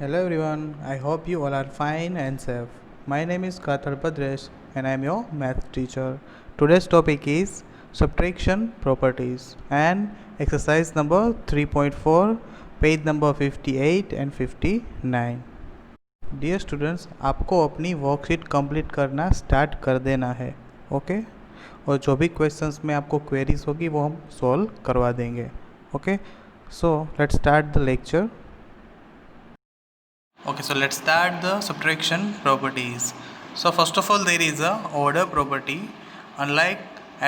Hello everyone, I hope you all are fine and safe. My name is Kathar Padresh and I am your math teacher. Today's topic is subtraction properties and exercise number 3.4, page number 58 and 59. Dear students, आपको अपनी worksheet complete करना start कर देना है, okay? और जो भी questions में आपको क्वेरीज होगी वो हम सॉल्व करवा देंगे, okay? So let's start the lecture. Okay, so let's start the subtraction properties. So first of all, there is a order property. Unlike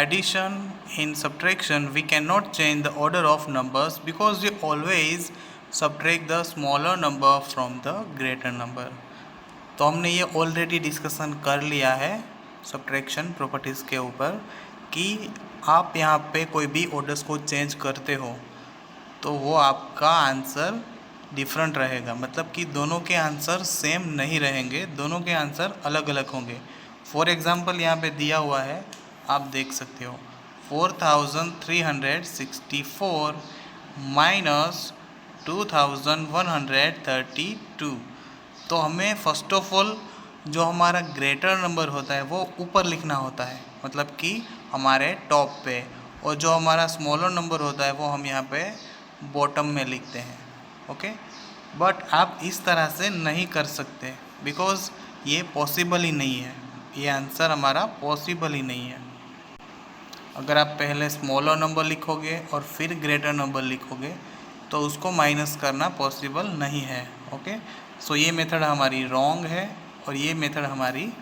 addition, in subtraction we cannot change the order of numbers because we always subtract the smaller number from the greater number. तो हमने ये already discussion कर लिया है subtraction properties के ऊपर कि आप यहाँ पे कोई भी ऑर्डर्स को चेंज करते हो तो वो आपका आंसर डिफरेंट रहेगा, मतलब कि दोनों के आंसर सेम नहीं रहेंगे, दोनों के आंसर अलग अलग होंगे. फॉर एग्जांपल यहाँ पे दिया हुआ है, आप देख सकते हो 4364 माइनस 2132. तो हमें फर्स्ट ऑफ ऑल जो हमारा ग्रेटर नंबर होता है वो ऊपर लिखना होता है, मतलब कि हमारे टॉप पे, और जो हमारा स्मॉलर नंबर होता है वो हम यहाँ पे बॉटम में लिखते हैं, ओके? बट आप इस तरह से नहीं कर सकते बिकॉज ये पॉसिबल ही नहीं है, ये आंसर हमारा पॉसिबल ही नहीं है. अगर आप पहले स्मॉलर नंबर लिखोगे और फिर ग्रेटर नंबर लिखोगे तो उसको माइनस करना पॉसिबल नहीं है, ओके? सो ये मेथड हमारी रॉन्ग है और ये मेथड हमारी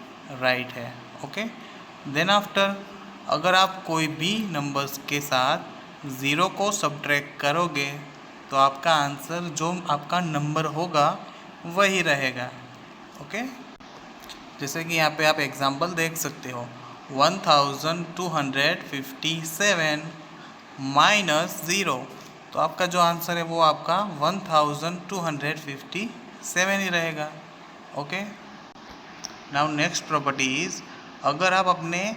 राइट है, ओके? देन आफ्टर, अगर आप कोई भी नंबर्स के साथ ज़ीरो को सब्ट्रैक्ट करोगे तो आपका आंसर जो आपका नंबर होगा वही रहेगा, ओके? जैसे कि यहाँ पे आप एग्जांपल देख सकते हो 1257 माइनस ज़ीरो, तो आपका जो आंसर है वो आपका 1257 ही रहेगा, okay? Now next property is, अगर आप अपने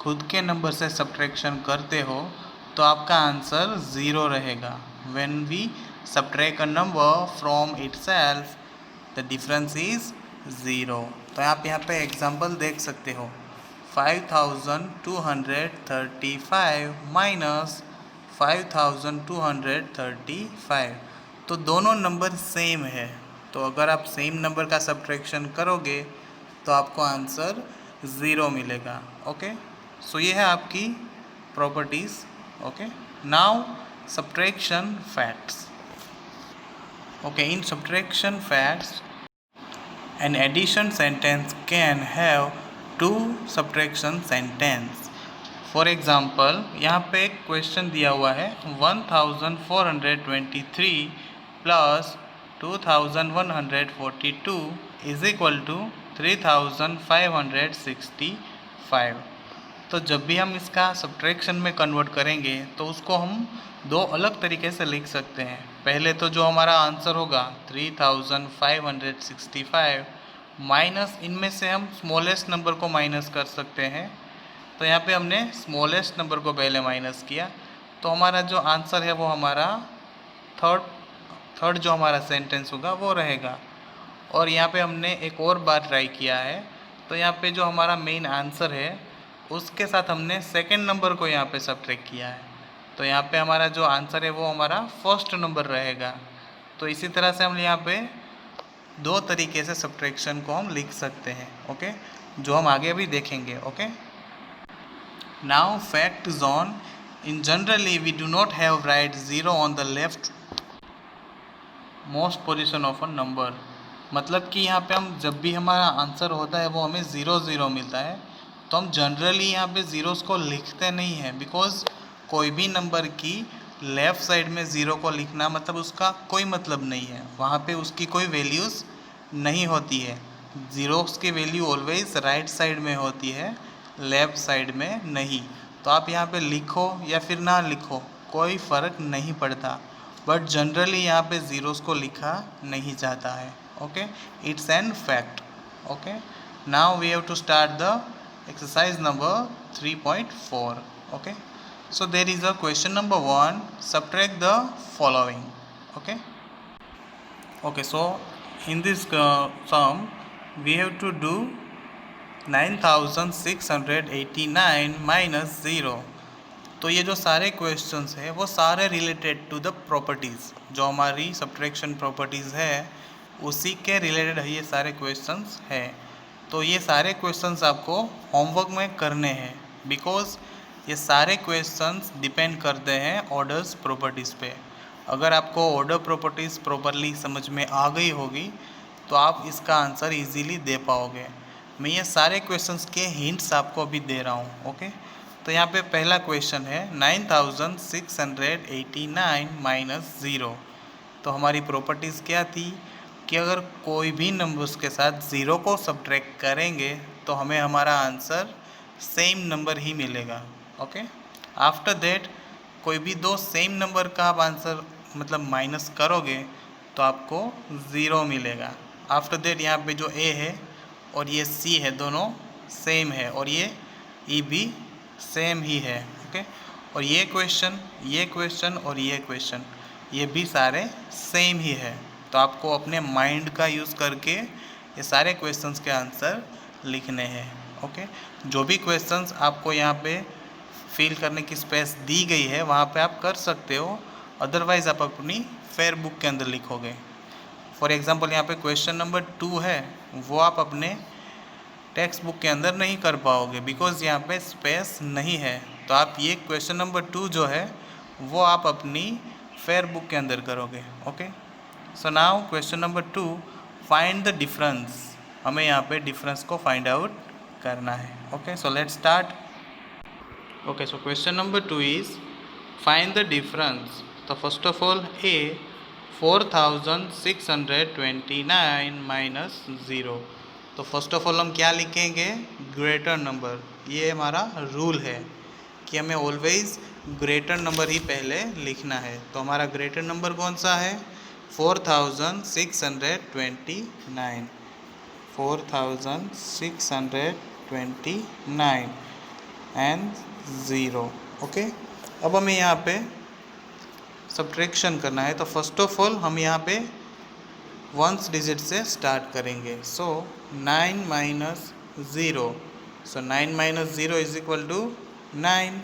खुद के नंबर से सब्ट्रैक्शन करते हो तो आपका आंसर ज़ीरो रहेगा. When we subtract a number from itself the difference is zero. तो आप यहाँ पे एग्जांपल देख सकते हो 5235 माइनस 5235, तो दोनों नंबर सेम है, तो अगर आप सेम नंबर का सब्ट्रैक्शन करोगे तो आपको आंसर ज़ीरो मिलेगा, ओके? सो ये है आपकी properties, okay? Now subtraction facts. Okay, in subtraction facts an addition sentence can have two subtraction sentence. For example, यहाँ पे एक क्वेश्चन दिया हुआ है 1423 प्लस 2142 इज इक्वल टू 3565. तो जब भी हम इसका सब्ट्रैक्शन में कन्वर्ट करेंगे तो उसको हम दो अलग तरीके से लिख सकते हैं. पहले तो जो हमारा आंसर होगा 3565 माइनस, इनमें से हम स्मॉलेस्ट नंबर को माइनस कर सकते हैं. तो यहाँ पे हमने स्मॉलेस्ट नंबर को पहले माइनस किया, तो हमारा जो आंसर है वो हमारा थर्ड जो हमारा सेंटेंस होगा वो रहेगा. और यहाँ पे हमने एक और बार ट्राई किया है, तो यहाँ पे जो हमारा मेन आंसर है उसके साथ हमने सेकंड नंबर को यहाँ पे सब्ट्रैक्ट किया है, तो यहाँ पे हमारा जो आंसर है वो हमारा फर्स्ट नंबर रहेगा. तो इसी तरह से हम यहाँ पे दो तरीके से सब्ट्रैक्शन को हम लिख सकते हैं, ओके? जो हम आगे भी देखेंगे, okay? Now fact zone. In generally we do not have write zero on the left most position of a number. मतलब कि यहाँ पे हम जब भी हमारा आंसर होता है वो हमें ज़ीरो मिलता है, तो हम जनरली यहाँ पे ज़ीरोज़ को लिखते नहीं हैं, बिकॉज कोई भी नंबर की लेफ़्ट साइड में ज़ीरो को लिखना मतलब उसका कोई मतलब नहीं है, वहाँ पे उसकी कोई वैल्यूज़ नहीं होती है. ज़ीरोज़ की वैल्यू ऑलवेज़ राइट साइड में होती है, लेफ़्ट साइड में नहीं. तो आप यहाँ पे लिखो या फिर ना लिखो कोई फ़र्क नहीं पड़ता, बट जनरली यहाँ पे ज़ीरोज़ को लिखा नहीं जाता है, okay? It's an fact, okay? Now we have to start the exercise number 3.4. okay, so there is a question number 1, subtract the following, okay? Okay, so in this sum we have to do 9689 minus zero. तो ये जो सारे questions है वो सारे related to the properties, जो हमारी subtraction properties है उसी के रिलेटेड है ये सारे क्वेश्चंस है। तो ये सारे क्वेश्चंस आपको होमवर्क में करने हैं, बिकॉज ये सारे क्वेश्चंस डिपेंड करते हैं ऑर्डर्स प्रॉपर्टीज़ पे। अगर आपको ऑर्डर प्रॉपर्टीज़ प्रॉपरली समझ में आ गई होगी तो आप इसका आंसर इजीली दे पाओगे। मैं ये सारे क्वेश्चंस के हिंट्स आपको अभी दे रहा हूँ। ओके, तो यहाँ पे पहला क्वेश्चन है 9689 माइनस ज़ीरो। तो हमारी प्रॉपर्टीज़ क्या थी कि अगर कोई भी नंबर्स के साथ ज़ीरो को सब्ट्रैक्ट करेंगे तो हमें हमारा आंसर सेम नंबर ही मिलेगा। ओके, आफ्टर दैट कोई भी दो सेम नंबर का आप आंसर मतलब माइनस करोगे तो आपको ज़ीरो मिलेगा। आफ्टर दैट यहाँ पे जो ए है और ये सी है दोनों सेम है और ये ई भी सेम ही है। ओके, और ये क्वेश्चन और ये क्वेश्चन ये भी सारे सेम ही है। तो आपको अपने माइंड का यूज़ करके ये सारे क्वेश्चंस के आंसर लिखने हैं। ओके, जो भी क्वेश्चंस आपको यहाँ पे फिल करने की स्पेस दी गई है वहाँ पे आप कर सकते हो, अदरवाइज़ आप अपनी फेयर बुक के अंदर लिखोगे। फॉर एग्जांपल यहाँ पे क्वेश्चन नंबर 2 है, वो आप अपने टेक्स्ट बुक के अंदर नहीं कर पाओगे बिकॉज यहाँ पे स्पेस नहीं है। तो आप ये क्वेश्चन नंबर 2 जो है वो आप अपनी फेयर बुक के अंदर करोगे। Okay, so now question number 2, find the difference. हमें यहाँ पे डिफरेंस को फाइंड आउट करना है। Okay, so let's start. Okay, so question number 2 is find the difference. So first of all A 4629 minus 0। तो फर्स्ट ऑफ ऑल हम क्या लिखेंगे, ग्रेटर नंबर। ये हमारा रूल है कि हमें ऑलवेज ग्रेटर नंबर ही पहले लिखना है। तो हमारा ग्रेटर नंबर कौन सा है, 4629 4629 एंड ज़ीरो। ओके, अब हमें यहाँ पे सब्ट्रैक्शन करना है। तो फर्स्ट ऑफ ऑल हम यहाँ पे वंस डिजिट से स्टार्ट करेंगे। So 9 minus zero, so 9 minus zero is equal to 9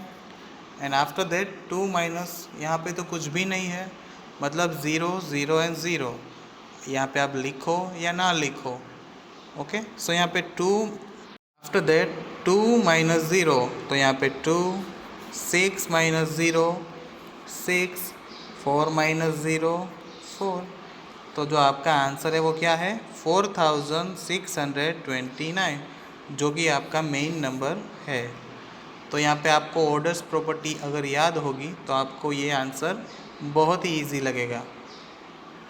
and after that 2 minus, यहाँ पे तो कुछ भी नहीं है, मतलब 0 0 एंड 0। यहाँ पे आप लिखो या ना लिखो। ओके, सो यहाँ पे 2, आफ्टर दैट 2 माइनस ज़ीरो, तो यहाँ पे 2, 6 माइनस ज़ीरो 6, 4 माइनस ज़ीरो 4। तो जो आपका आंसर है वो क्या है, 4629, जो कि आपका मेन नंबर है। तो यहाँ पे आपको ऑर्डर्स प्रॉपर्टी अगर याद होगी तो आपको ये आंसर बहुत ही इजी लगेगा।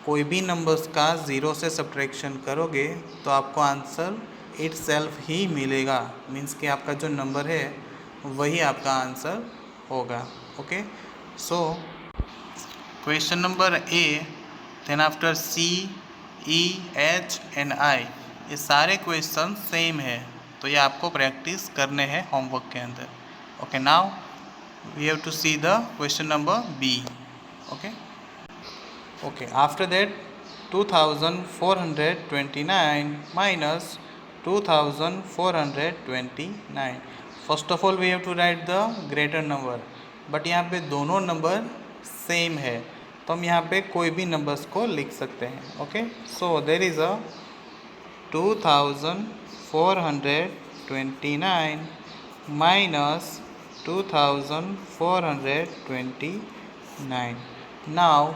कोई भी नंबर्स का ज़ीरो से सब्ट्रैक्शन करोगे तो आपको आंसर इट सेल्फ ही मिलेगा, मीन्स कि आपका जो नंबर है वही आपका आंसर होगा। Okay, so question number A, then after C, E, H and I, ये सारे क्वेश्चन सेम है। तो ये आपको प्रैक्टिस करने हैं होमवर्क के अंदर। Okay, now we have to see the question number B. Okay, after that 2429 minus 2429। First of all we have to write the greater number, but यहाँ पे दोनों नंबर सेम है तो हम यहाँ पे कोई भी नंबर्स को लिख सकते हैं। Okay, so there is a 2429 minus 2429। Now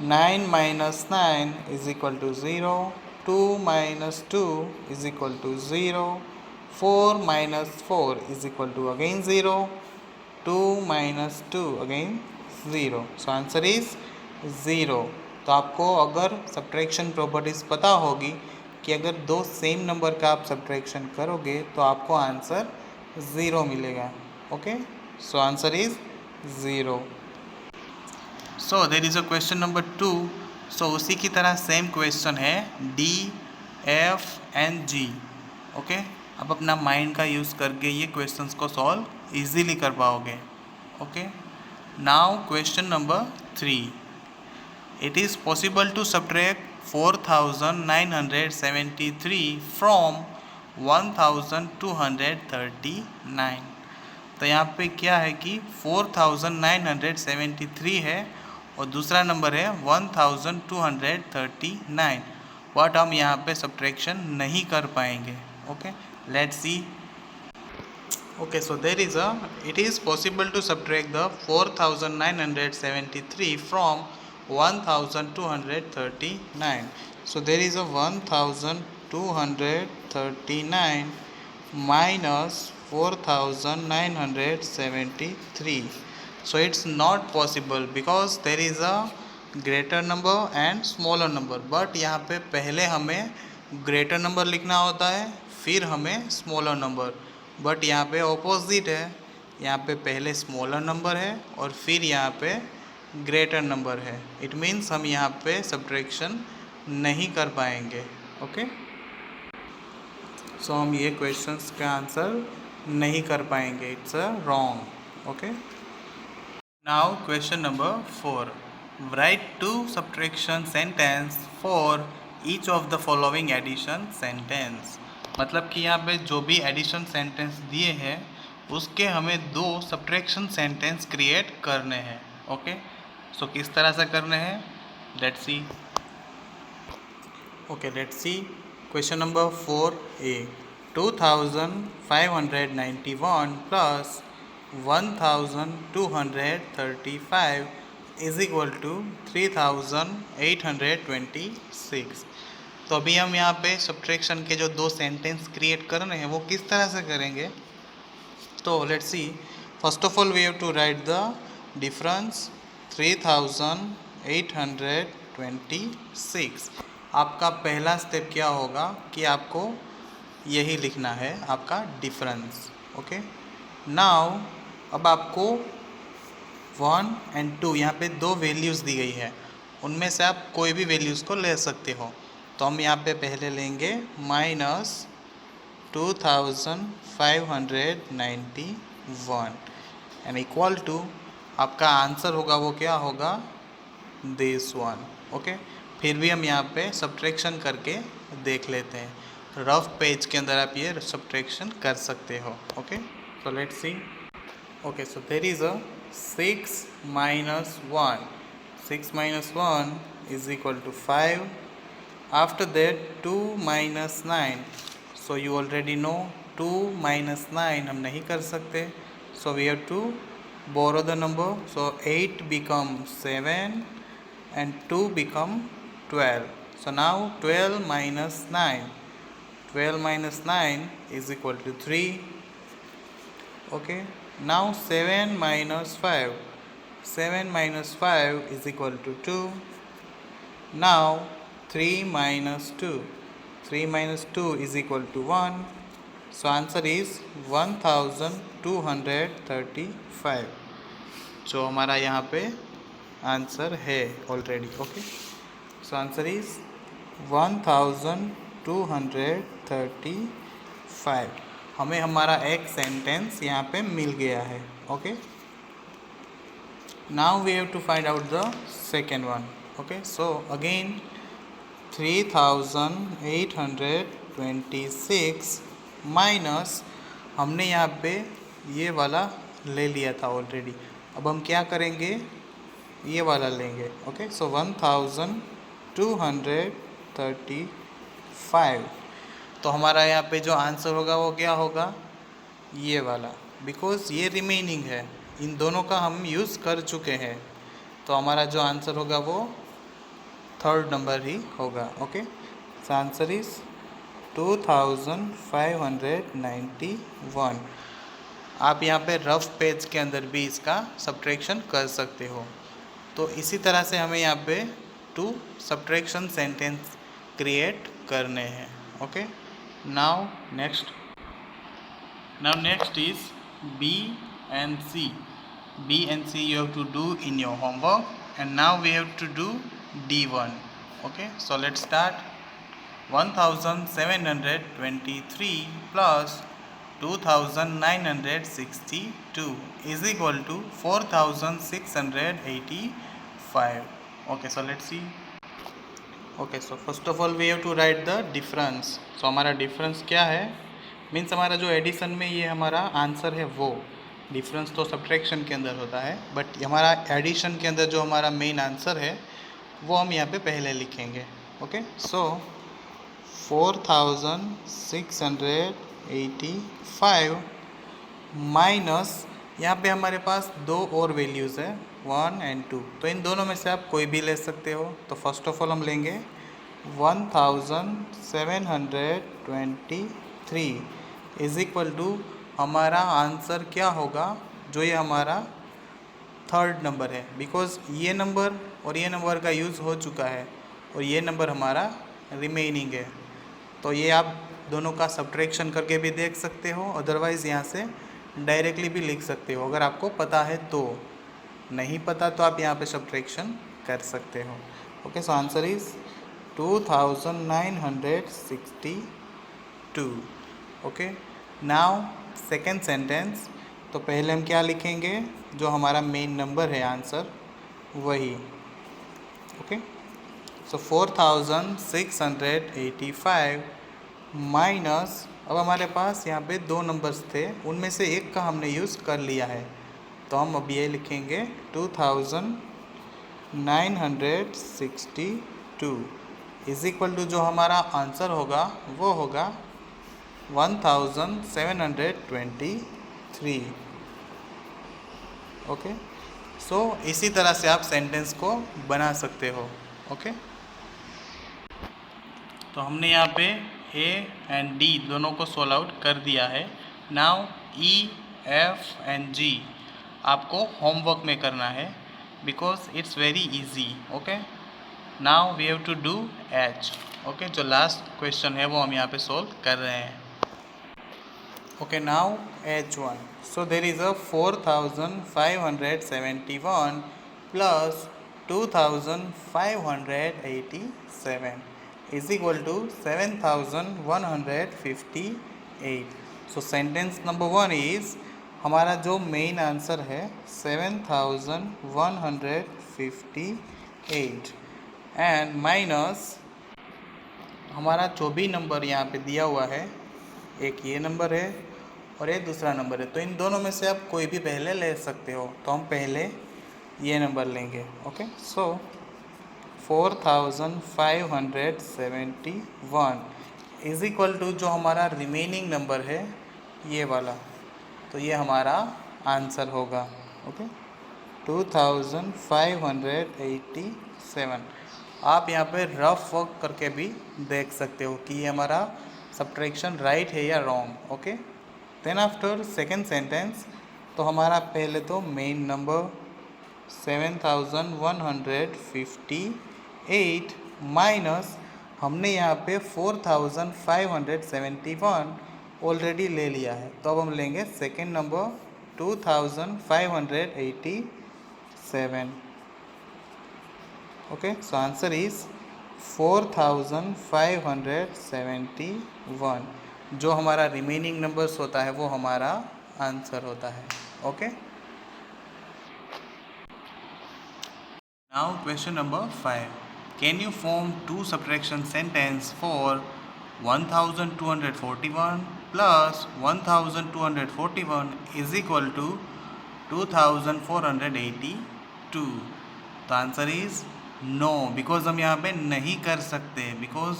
9 minus 9 is equal to 0, 2 minus 2 is equal to 0, 4 minus 4 is equal to again 0, 2 minus 2 again 0. So answer is 0. तो आपको अगर सब्ट्रैक्शन प्रॉपर्टीज़ पता होगी कि अगर दो सेम नंबर का आप सब्ट्रैक्शन करोगे तो आपको आंसर 0 मिलेगा। Okay, so answer is 0। So there is a question number 2। So उसी की तरह सेम क्वेश्चन है D, F and G. Okay, आप अपना माइंड का यूज़ करके ये क्वेश्चंस को सॉल्व इजीली कर पाओगे। Okay, now question number 3, it is possible to subtract 4973 from 1239। तो यहाँ पे क्या है कि 4973 है और दूसरा नंबर है 1239, बट हम यहाँ पे सब्ट्रैक्शन नहीं कर पाएंगे। Okay, let's C. Okay, so it is possible to subtract the 4973 from 1239. So there is a 1239 minus 4973. So it's not possible because there is a greater number and smaller number. But यहाँ पे पहले हमें greater number लिखना होता है, फिर हमें smaller number। But यहाँ पे ऑपोजिट है, यहाँ पे पहले स्मॉलर नंबर है और फिर यहाँ पे ग्रेटर नंबर है। इट मीन्स हम यहाँ पे सब्ट्रैक्शन नहीं कर पाएंगे। ओके, सो हम ये क्वेश्चंस का आंसर नहीं कर पाएंगे, it's a wrong. Okay, now question number 4, write two subtraction sentence for each of the following addition sentence. मतलब कि यहाँ पे जो भी एडिशन सेंटेंस दिए हैं उसके हमें 2 सब्ट्रैक्शन सेंटेंस क्रिएट करने हैं। ओके, सो किस तरह से करने हैं, let's see. Okay, let's see question number 4A, 2591 plus 1235 is equal to 3826। तो अभी हम यहाँ पे सब्ट्रैक्शन के जो 2 सेंटेंस क्रिएट कर रहे हैं वो किस तरह से करेंगे। तो let's see, first of all we have to write the difference 3826। आपका पहला स्टेप क्या होगा कि आपको यही लिखना है आपका डिफरेंस। ओके, नाउ अब आपको 1 और 2 यहाँ पे 2 वैल्यूज़ दी गई है, उनमें से आप कोई भी वैल्यूज़ को ले सकते हो। तो हम यहाँ पे पहले लेंगे -2591 एंड इक्वल टू आपका आंसर होगा वो क्या होगा, दिस वन। ओके, फिर भी हम यहाँ पे सब्ट्रैक्शन करके देख लेते हैं। रफ पेज के अंदर आप ये सब्ट्रैक्शन कर सकते हो। Okay, so let's see. Okay, so there is a 6 minus 1 is equal to 5. After that 2 minus 9, so you already know 2 minus 9 हम नहीं कर सकते, so we have to borrow the number, so 8 becomes 7 and 2 become 12. So now 12 minus 9 is equal to 3. Okay, now 7 minus 5 is equal to 2. Now 3 minus 2 is equal to 1. So answer is 1235, जो हमारा यहाँ पे answer है already. Okay, so answer is 1235। हमें हमारा एक sentence यहाँ पे मिल गया है। Okay, now we have to find out the second one. Okay, so again 3826 minus हमने यहाँ पे ये वाला ले लिया था ऑलरेडी, अब हम क्या करेंगे, ये वाला लेंगे। ओके, सो 1235। तो हमारा यहाँ पे जो आंसर होगा वो क्या होगा, ये वाला, बिकॉज ये रिमेनिंग है, इन दोनों का हम यूज़ कर चुके हैं। तो हमारा जो आंसर होगा वो थर्ड नंबर ही होगा। Okay, so answer is 2591। आप यहाँ पे रफ पेज के अंदर भी इसका सब्ट्रैक्शन कर सकते हो। तो इसी तरह से हमें यहाँ पे 2 सब्ट्रैक्शन सेंटेंस क्रिएट करने हैं। Okay, now next is B and C you have to do in your homework, and now we have to do D1. Okay, so let's start. 1723 plus 2962 is equal to 4685. Okay, so let's see. Okay, so first of all we have to write the difference. So हमारा difference क्या है, means हमारा जो addition में ये हमारा answer है वो, डिफरेंस तो सब्ट्रैक्शन के अंदर होता है, बट हमारा एडिशन के अंदर जो हमारा मेन आंसर है वो हम यहाँ पे पहले लिखेंगे। ओके, सो 4685 माइनस, यहाँ पे हमारे पास दो और वैल्यूज़ है 1 एंड 2, तो इन दोनों में से आप कोई भी ले सकते हो। तो फर्स्ट ऑफ ऑल हम लेंगे 1723 इज इक्वल टू, हमारा आंसर क्या होगा, जो ये हमारा थर्ड नंबर है, बिकॉज ये नंबर और ये नंबर का यूज़ हो चुका है और ये नंबर हमारा रिमेनिंग है। तो ये आप दोनों का सब्ट्रैक्शन करके भी देख सकते हो, अदरवाइज़ यहाँ से डायरेक्टली भी लिख सकते हो अगर आपको पता है तो। नहीं पता तो आप यहाँ पे सब्ट्रैक्शन कर सकते हो। Okay, so answer is 2962। Okay, now second sentence. तो पहले हम क्या लिखेंगे, जो हमारा मेन नंबर है आंसर वही। ओके, सो 4685 माइनस, अब हमारे पास यहाँ पे दो नंबर्स थे, उनमें से एक का हमने यूज़ कर लिया है, तो हम अब ये लिखेंगे 2962 इज इक्वल टू, जो हमारा आंसर होगा वो होगा 1723। ओके, सो इसी तरह से आप सेंटेंस को बना सकते हो। ओके, तो हमने यहाँ पे ए एंड डी दोनों को सोल्व आउट कर दिया है। Now E F and G आपको होमवर्क में करना है, because it's very easy. Okay, now we have to do H. Okay, जो लास्ट क्वेश्चन है वो हम यहाँ पे सोल्व कर रहे हैं। Okay, now H1, so there is a 4571 plus 2587 is equal to 7158. So sentence number 1 is, हमारा जो मेन आंसर है 7158 एंड माइनस हमारा जो भी नंबर यहाँ पे दिया हुआ है, एक ये नंबर है और एक दूसरा नंबर है, तो इन दोनों में से आप कोई भी पहले ले सकते हो। तो हम पहले ये नंबर लेंगे। Okay, so 4571 is equal to, जो हमारा रिमेनिंग नंबर है ये वाला, तो ये हमारा आंसर होगा। ओके, 2587। आप यहाँ पे रफ वर्क करके भी देख सकते हो कि ये हमारा सब्ट्रैक्शन राइट है या wrong. Okay, then after second sentence, तो हमारा पहले तो मेन नंबर 7158 माइनस हमने यहाँ पे 4571 ऑलरेडी ले लिया है, तो अब हम लेंगे second number 2587। Okay, so answer is 4571, जो हमारा रिमेनिंग नंबर्स होता है वो हमारा आंसर होता है। Okay, now question number 5, can you form two subtraction sentence for 1241 plus 1241 is equal to 2482। तो आंसर इज नो, बिकॉज हम यहाँ पे नहीं कर सकते, बिकॉज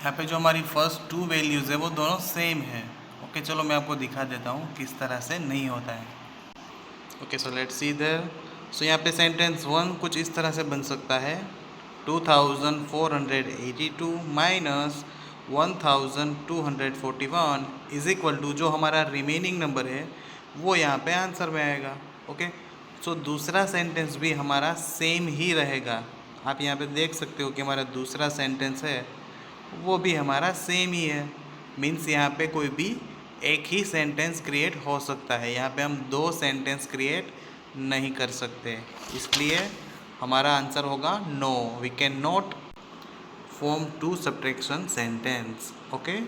यहाँ पे जो हमारी फर्स्ट टू वैल्यूज़ है वो दोनों सेम है। ओके, चलो मैं आपको दिखा देता हूँ किस तरह से नहीं होता है। Okay, so let's see there. So यहाँ पे सेंटेंस 1 कुछ इस तरह से बन सकता है, 2482 माइनस 1241 इज इक्वल टू, जो हमारा रिमेनिंग नंबर है वो यहाँ पे आंसर में आएगा। ओके, सो दूसरा सेंटेंस भी हमारा सेम ही रहेगा। आप यहाँ पे देख सकते हो कि हमारा दूसरा सेंटेंस है वो भी हमारा सेम ही है, मीन्स यहाँ पे कोई भी एक ही सेंटेंस क्रिएट हो सकता है, यहाँ पे हम दो सेंटेंस क्रिएट नहीं कर सकते, इसलिए हमारा आंसर होगा no, we can not form two subtraction sentence. Okay,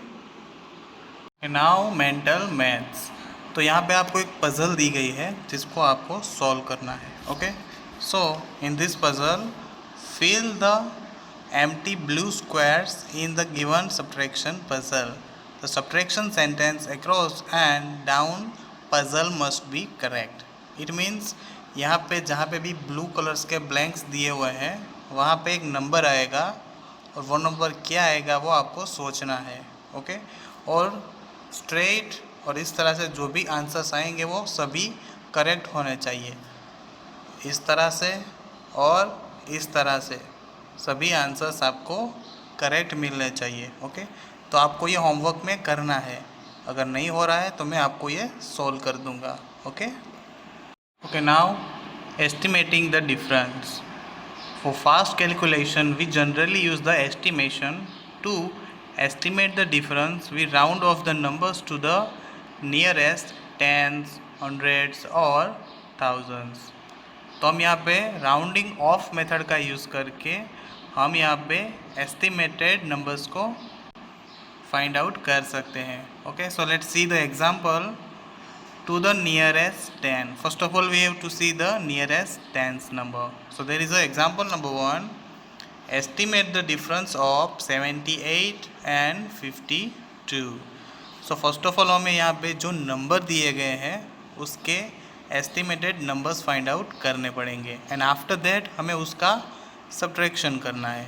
now mental maths. तो यहाँ पे आपको एक पज़ल दी गई है जिसको आपको सॉल्व करना है। Okay, so in this puzzle fill the empty blue squares in the given subtraction puzzle. The subtraction sentence across and down puzzle must be correct. It means यहाँ पे जहाँ पे भी ब्लू कलर्स के ब्लैंक्स दिए हुए हैं वहाँ पे एक नंबर आएगा और वो नंबर क्या आएगा वो आपको सोचना है. ओके, और स्ट्रेट और इस तरह से जो भी आंसर्स आएंगे वो सभी करेक्ट होने चाहिए. इस तरह से और इस तरह से सभी आंसर्स आपको करेक्ट मिलने चाहिए. ओके, तो आपको ये होमवर्क में करना है. अगर नहीं हो रहा है तो मैं आपको ये सॉल्व कर दूंगा. Okay okay, now estimating the difference. For fast calculation, we generally use the estimation. To estimate the difference, we round off the numbers to the nearest tens, hundreds or thousands. तो हम यहाँ पे rounding off method का use करके हम यहाँ पे estimated numbers को फाइंड आउट कर सकते हैं. Okay, so let's see the example. To the nearest 10. First of all, we have to see the nearest tens number. So there is a example number 1. Estimate the difference of 78 and 52. So first of all हमें यहाँ पे जो number दिए गए हैं उसके estimated numbers find out करने पड़ेंगे एंड आफ्टर दैट हमें उसका सब्ट्रैक्शन करना है.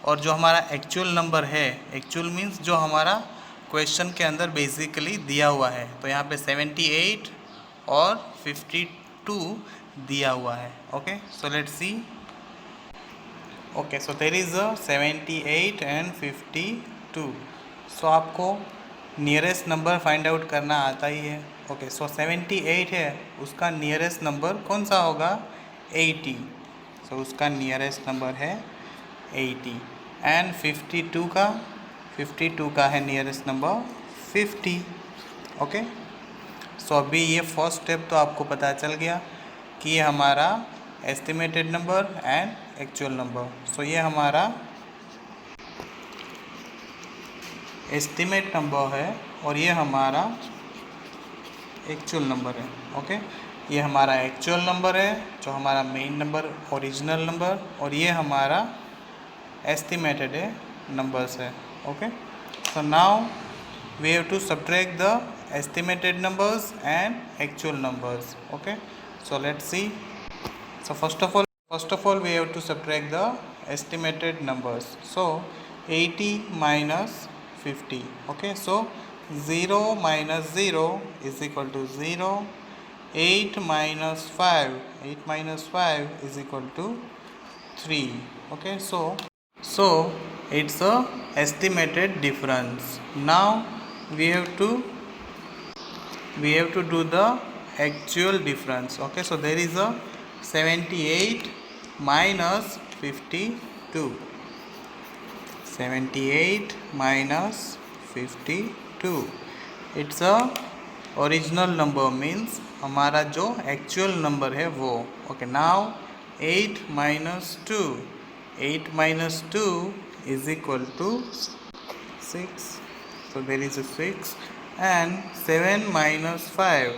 और जो हमारा एक्चुअल नंबर है, एक्चुअल मीन्स जो हमारा क्वेश्चन के अंदर बेसिकली दिया हुआ है, तो यहाँ पे 78 और 52 दिया हुआ है. Okay, so let's see. Okay, so there is a 78 and 52. सो आपको नियरेस्ट नंबर फाइंड आउट करना आता ही है. ओके, सो 78 है, उसका नियरेस्ट नंबर कौन सा होगा? 80. सो उसका नियरेस्ट नंबर है 80. एंड 52 का है नियरेस्ट नंबर 50. ओके, सो अभी ये फर्स्ट स्टेप तो आपको पता चल गया कि ये हमारा estimated number and actual number. So ये हमारा एस्टिमेट नंबर है और ये हमारा एक्चुअल नंबर है. ओके, ये हमारा एक्चुअल नंबर है जो हमारा मेन नंबर, ओरिजिनल नंबर, और ये हमारा एस्टिमेटेड है नंबर्स है. Okay, so now we have to subtract the estimated numbers and actual numbers. Okay, so let's see. So first of all we have to subtract the estimated numbers. So 80 minus 50. Okay, so 0 minus 0 is equal to 0. 8 minus 5 is equal to 3. Okay, so it's a estimated difference. Now we have to do the actual difference. Okay, so there is a 78 minus 52. 78 minus 52. It's a original number, means हमारा जो actual number है वो. Okay, now 8 minus 2. 8 minus 2 is equal to 6. So there is a 6. And 7 minus 5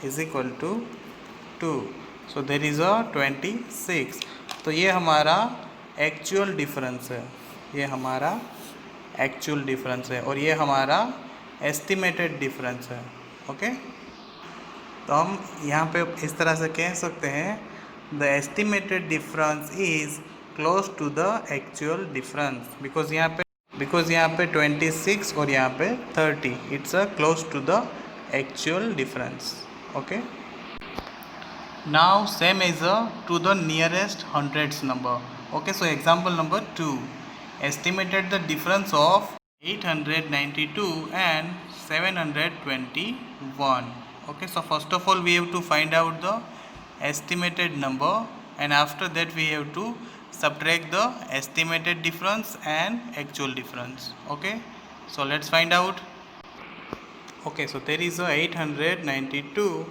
is equal to 2. So there is a 26. तो ये हमारा actual difference है, ये हमारा एक्चुअल डिफरेंस है और ये हमारा एस्टिमेटेड डिफरेंस है. ओके, तो हम यहाँ पे इस तरह से कह सकते हैं the estimated difference is close to the actual difference because यहाँ पे 26 और यहाँ पे 30. It's a close to the actual difference. Okay, now same is to the nearest hundreds number. Okay, so example number 2. Estimated the difference of 892 and 721. Okay, so first of all we have to find out the estimated number and after that we have to subtract the estimated difference and actual difference. Okay, so let's find out. Okay, so there is a 892.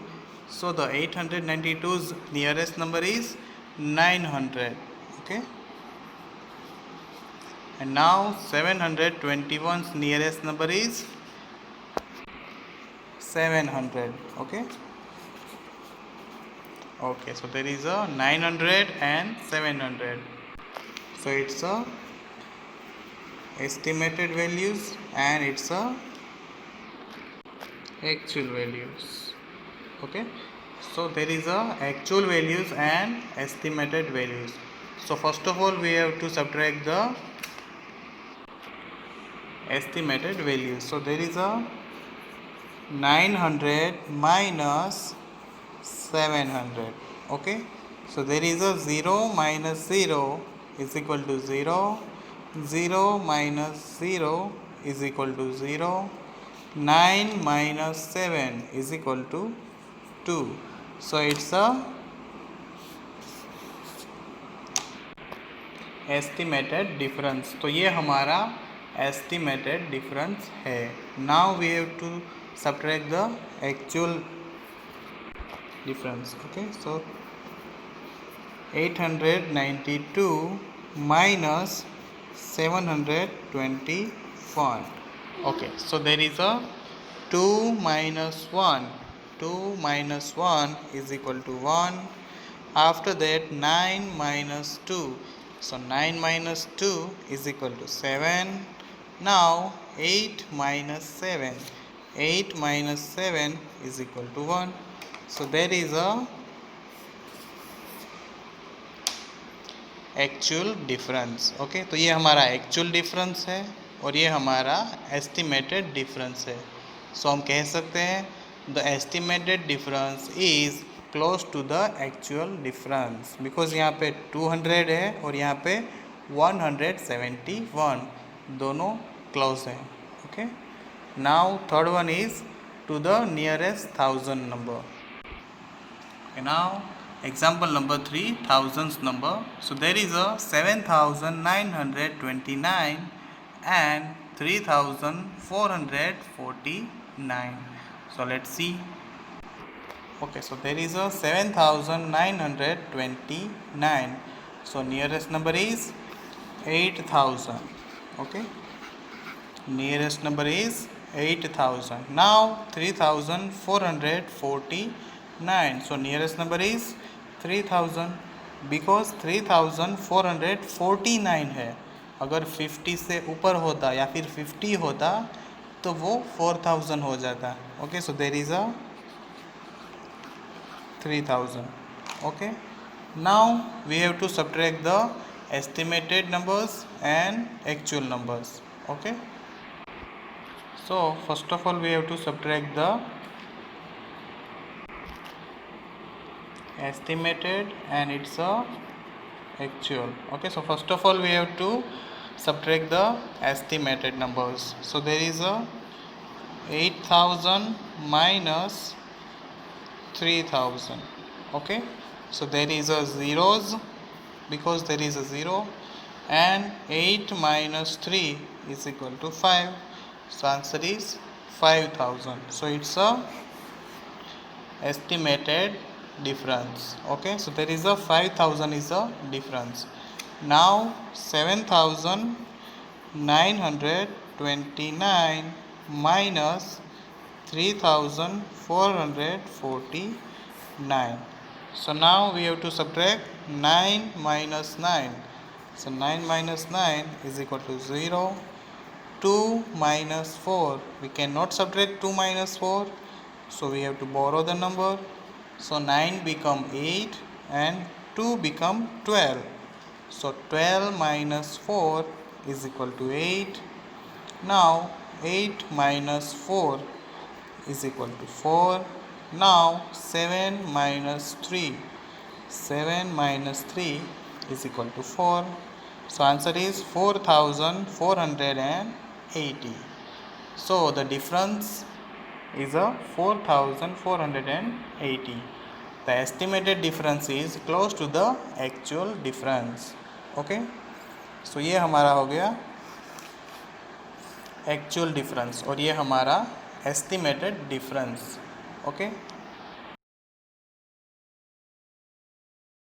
So the 892's nearest number is 900. Okay, and now 721's nearest number is 700. Okay, so there is a 900 and 700. So it's a estimated values and it's a actual values. Okay, so there is a actual values and estimated values. So first of all we have to subtract the estimated values. So there is a 900 minus 700. Okay, so there is a 0 minus 0 is equal to 0, 0 minus 0 is equal to 0, 9 minus 7 is equal to 2. So it's a estimated difference. तो ये हमारा estimated difference है. Now we have to subtract the actual difference. Okay, so 892 minus 721. Okay, so there is a 2 minus 1. 2 minus 1 is equal to 1. After that 9 minus 2. So 9 minus 2 is equal to 7. Now 8 minus 7. 8 minus 7 is equal to 1. So there is a actual difference. Okay, तो ये हमारा actual difference है और ये हमारा estimated difference है. सो हम कह सकते हैं the estimated difference is close to the actual difference because यहाँ पे 200 है और यहाँ पे 171 दोनों क्लोज हैं. Okay, now third one is to the nearest 1000 number. Now example number 3, thousands number. So there is a 7929 and 3449. So let's see. Okay, so there is a 7929. So nearest number is 8000. Okay, nearest number is 8000. Now 3449. So nearest number is 3000 because 3449 है. अगर 50 से ऊपर होता या फिर 50 होता तो वो 4000 हो जाता. Okay, so there is a 3000. Okay, now we have to subtract the estimated numbers and actual numbers. Okay, so first of all we have to subtract the estimated and it's a actual. Okay, so first of all we have to subtract the estimated numbers. So there is a 8000 minus 3000. Okay, so there is a zeros because there is a 0 and 8 minus 3 is equal to 5. So answer is 5000. So it's a estimated difference. Okay, so there is a 5000 is a difference. Now 7929 minus 3449. So now we have to subtract 9 minus 9. So 9 minus 9 is equal to 0. 2 minus 4, we cannot subtract 2 minus 4, so we have to borrow the number. So 9 become 8 and 2 become 12. So 12 minus 4 is equal to 8. Now 8 minus 4 is equal to 4. Now 7 minus 3. 7 minus 3 is equal to 4. So answer is 4480. So the difference is a 4480. The estimated difference is close to the actual difference. Okay, so ये हमारा हो गया actual difference और ये हमारा estimated difference. Okay,